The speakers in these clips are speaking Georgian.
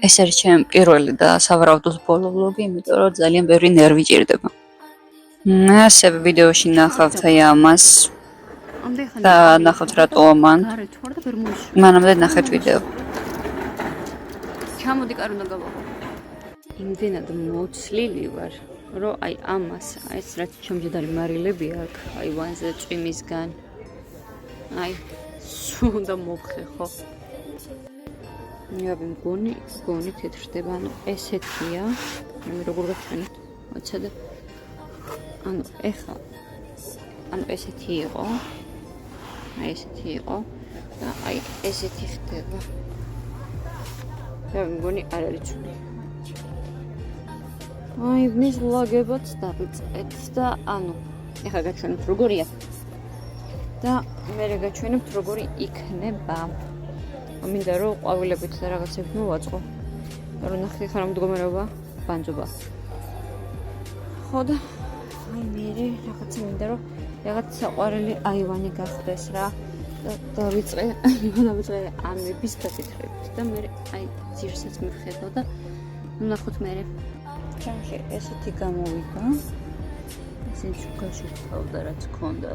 ეს არის ჩემი პირველი და სავარაუდოდ ბოლო ვლოგი, იმიტომ რომ ძალიან ბევრი ნერვი ჭირდება. ასევე ვიდეოში ნახავთ აი ამას და ნახავთ რატოა მან. მანამდე ნახეთ ვიდეო. ჩამოდი კარ უნდა გავაღო. იმდენად მოცლილი ვარ, რომ აი ამას, ეს რაც ჩემჯდარი მარილები აქვს, აი ვანზე წვიმისგან. აი სულ უნდა მოვხე ხო? მე მგონი თეთრდება, ანუ ესეთია. მე როგორ გაჩვენეთ? მოიცადე. ანუ ეხლა ანუ ესეთი იყო. აი ესეთი იყო და აი ესეთი ხდება. მე მგონი არ არის ცუდი. აი მის ლაგებაც დავიწყეთ და ანუ ეხლა გაჩვენებთ როგორია და მე გაჩვენებთ როგორი იქნება. მინდა რომ ყვავილებით და რაღაცებს მოვაწყო. და რომ ნახე ხარ მდგომარეობა ბანძობა. ხო და აი მე რაღაცა მინდა რომ რაღაც საყვარელი აივანი გახდეს რა. დავიწყე ამების გაკითხვებით და მე აი ძირსაც მივხედავ და ნახოთ მე. ჩემში ესეთი გამოვიდა. ესეც უკავშირთავდა რაც ქონდა.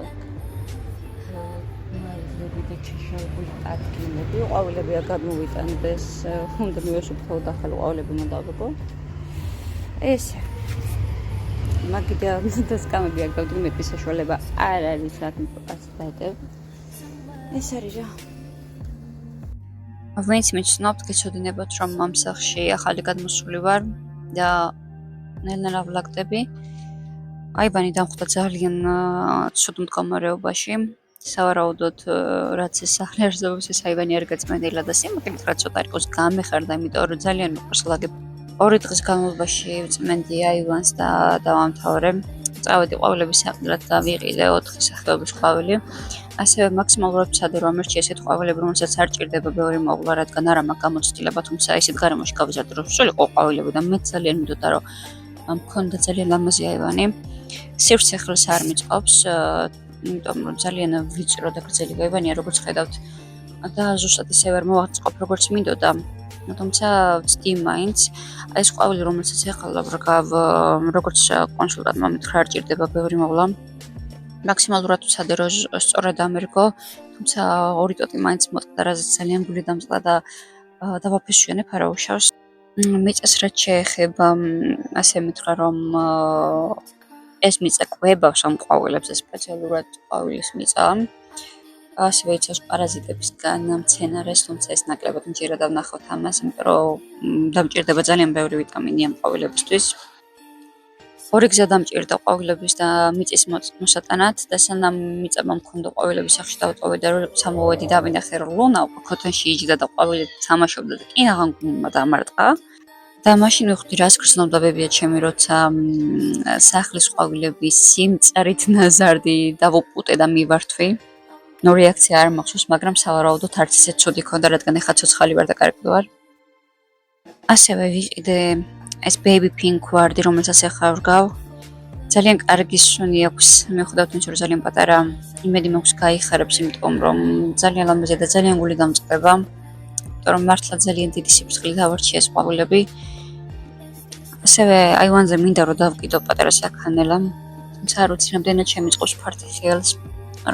მარილები და ჩაშალებული ადგილები, ყვავილები გადმოვიტანდეს, უნდა მივაშუქთავ და ახალი ყვავილები უნდა დავგო. ესე. მაგიდან დასკამები არ გავდგე მეტი საშუალება არ არის რა ასეთებ. ეს არის რა. ვინც მიცნობთ, გეცოდინებათ რომ ამ სახლში ახალი გადმოსული ვარ და ნელ-ნელა ვლაგდები. აიბანი დამხვდა ძალიან ცუდ მდგომარეობაში. სავარაუდოდ რაც ეს სახლი არსებობს, ეს აივანი არ გაწმენდილა და სიმართლით რაც ცოტა იყოს გამეხარდა, იმიტომ რომ ძალიან მიყვარს ლაგები. 2 დღის განმავლობაში ვწმენდი აივანს და დავამთავრე. წავედი ყვავილების საყდრად და ვიყიდე 4 სახეობის ყვავილი. ასევე მაქსიმალურად ვცადე რომ ამერჩი ესეთ ყვავილები, რომელსაც არ ჭირდება ბევრი მოვლა, რადგან არ მაქვს გამოცდილება, თუმცა ესეთ გარემოში გავიზარდე რომ სულიყო ყვავილები და მე ძალიან მინდოდა რომ მქონდა ძალიან ლამაზი აივანი. სივრცეხილს არ მიწყობს, იმიტომ რომ ძალიან ვიწრო და გრძელი აივანია, როგორც ხედავთ. და ზუსტად ისე ვერ მოვაწყობ, როგორც მინდოდა. თუმცა ვწდი მაინც, აი ეს ყვავილი, რომელსაც ეხლა ვრგავ, როგორც კონსულტანტმა მითხრა, არ ჭირდება ბევრი მოვლა. მაქსიმალურად ვცადე რომ სწორად ამერგო, თუმცა 2 ტოტი მაინც მოწყდა, რაზეც ძალიან გული დამწყდა და დავაფესვიანებ არაუშავს. მიწას რაც შეეხება, ასე მითხრა რომ ეს მიწა კვებავს ამ ყვავილებს, სპეციალურად ყვავილის მიწა. ასევე იცავს პარაზიტებისგან მცენარეს, თუმცა ეს ნაკლებად მჭირდა ვნახოთ ამას, იმიტომ რომ დამჭირდება ძალიან ბევრი ვიტამინი ამ ყვავილებისთვის. 2 გზა დამჭირდა ყვავილების და მიწის მოსატანად და სანამ მიწებმა მქონდა ყვავილების სახში დავტოვე და როცა მოვედი დავინახე რომ ლუნა უკვე ქოთანში იჯდა და ყვავილით თამაშობდა და კინაღამ დამარტყა. და მაშინ ვხვდი რას გრძნობდა ბებია ჩემი, როცა სახლის ყვავილების სიმწარით ნაზარდი დავუპუტე და მივართვი. ნუ რეაქცია არ მახსოვს, მაგრამ სავარაუდოდ არც ისე ცუდი ქონდა, რადგან ეხლა ცოცხალი ვარ და კარგი ვარ. ასევე ვიყიდე ეს baby pink ვარდი, რომელსაც ეხლა ვრგავ. ძალიან კარგი სუნი აქვს, მიუხედავად იმისა, რომ ძალიან პატარა, იმედი მაქვს გაიხარებს, იმიტომ რომ ძალიან ლამაზია და ძალიან გული დამწყდება. იმიტომ რომ მართლა ძალიან დიდი სიფრთხილე დავარჩია ეს ყვავილები. ასევე აივანზე მინდა რომ დავკიდო პატარა საქანელა, თუმცა არ ვიცი რამდენად შემიწყობს ფართი ხელს,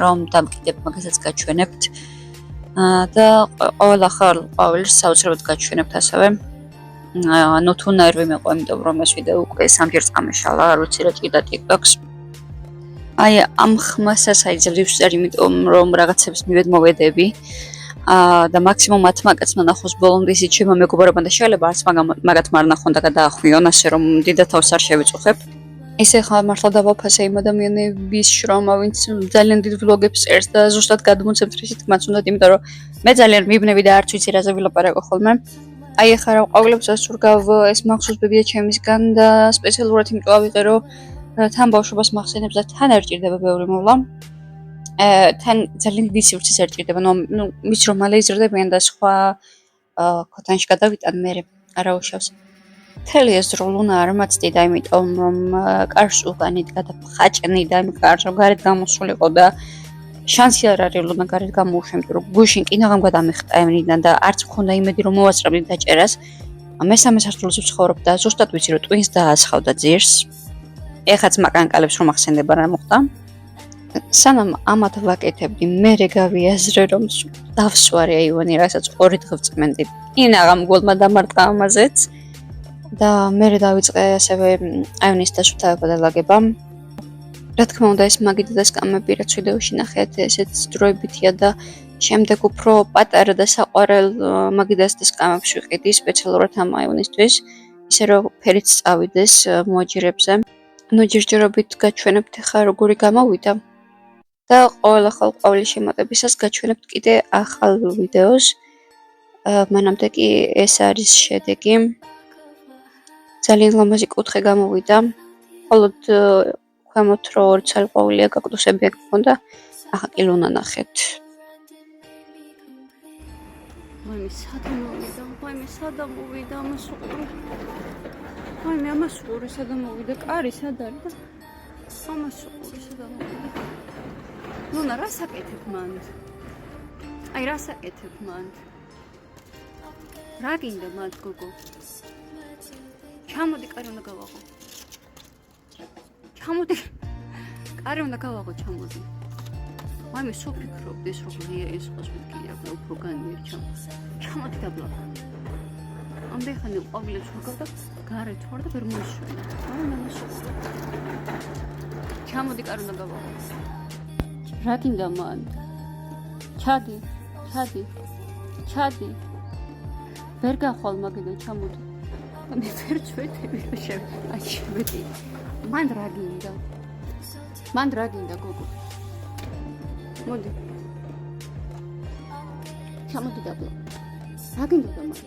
რომ დამკიდებ, მაგასაც გაჩვენებთ. და ყოველ ახალ ყვავილს საოცრად გაჩვენებთ ასევე. ანუ თუ ნერვი მეყვა, იმიტომ რომ ეს ვიდეო უკვე 3 წამეშალა, არ ვიცი რა ჭირდა TikTok-ს. აი ამ ხმასაც აიძლევს, იმიტომ რომ რაღაცებს მივედმოვედები. და მაქსიმუმ 10 მაგაცმა ნახოს ბოლომდე ისიც შემა მეგობრებთან და შეიძლება არც მაგათ არ ნახონ და გადაახვიონ, ასე რომ დიდად თავს არ შევიწუხებ. ისე ხა მართლა დავაფასე იმ ადამიანების შრომა, ვინც ძალიან დიდ ვლოგებს წერს და ზუსტად გადმოცემთ რისით მათ უნდათ, იმიტომ რომ მე ძალიან მიბნები და არც ვიცი რაზე ვილაპარაკო ხოლმე. აი ახლა რა ყვავილებსაც ვრგავ, ეს მახსოვს ბებია ჩემისგან და სპეციალურად იმიტომ ავიღე რომ თან ბავშვობას მახსენებს და თან არ ჭირდება ბევრი მოვლა. თან ძალიან დიდი სივრცის არ ჭირდება, ნუ მის რომ მალე იზრდებიან და სხვა ქოთანში გადავიტან მე არაუშავს. მთელი ეს დრო ლუნა არ მაცდიდა, იმიტომ რომ კარს უკანი გადაფხაჭნი და იმ კარს რომ გარეთ გამოსულიყო და შანსი არ არის ლუნა გარეთ გამოუშვე, იმიტომ რომ გუშინ კინაღამ გადამეხტა ემნიდან და არც მქონდა იმედი რომ მოვასწრებდი დაჭერას. მესამე სართულზე ვცხოვრობ და ზუსტად ვიცი რომ ტვინს დაასხავდა ძირს. ეხაც მაკანკალებს რომ ახსენდება რა მოხდა. სანამ ამათ ვაკეთებდი, მე გავიაზრე რომ დავსვარე აივანი, რასაც 2 დღე ვწმენდი. ინაღამ გულმა დამარტყა ამაზეც და მე დავიწყე ასევე აივნის დასუფთავება და ლაგება. რა თქმა უნდა, ეს მაგიდა და სკამები, რაც ვიდეოში ნახეთ, ესეც დროებითია და შემდეგ უფრო პატარა და საყვარელ მაგიდას და სკამებს ვიყიდი სპეციალურად ამ აივნისთვის, ისე რომ ფერიც წავიდეს მოაჯირებზე. ჯერჯერობით გაჩვენებთ ხა როგორი გამოვიდა. და ყოველ ახალ ყვავილის შემატებისას გაჩვენებთ კიდე ახალ ვიდეოს. მანამდე კი ეს არის შედეგი. ძალიან ლამაზი კუთხე გამოვიდა. მხოლოდ ქვემოთ რო 2 ცალი ყვავილია კაქტუსები აქ მქონდა, ახლა კი ლუნა ნახეთ. მაიმი სადამ მოვიდა ამას უყური. მაიმი ამას უყური სადამ მოვიდა, კარი სად არის და ამას უყური სადამ მოვიდა. ლუნა რა საკეთებ მან? აი რა საკეთებ მან? რა გინდა მან გოგო? ჩამოდი კარი უნდა გავაღო. ჩამოდი. კარი უნდა გავაღო, ჩამოდი. მაიმი სულ ფიქრობდი ეს როგორია ეს ხოს მიგია უფრო განიერჩა. ჩამოდი დაბლაკო. ამდე ხანი ყვავილებს ვაგავ და გარეთ ვარ და ვერ მოიშვენა. მაიმი ამას უყური. ჩამოდი კარი უნდა გავაღო. რა გინდა მან? ჩადი. ვერ გახვალ მაგიდან ჩამოდი. მე ვერ წვეთები რა აი შევედი. მან რა გინდა გოგო? მოდი. ჩამოდი დაბლა. რა გინდა მან?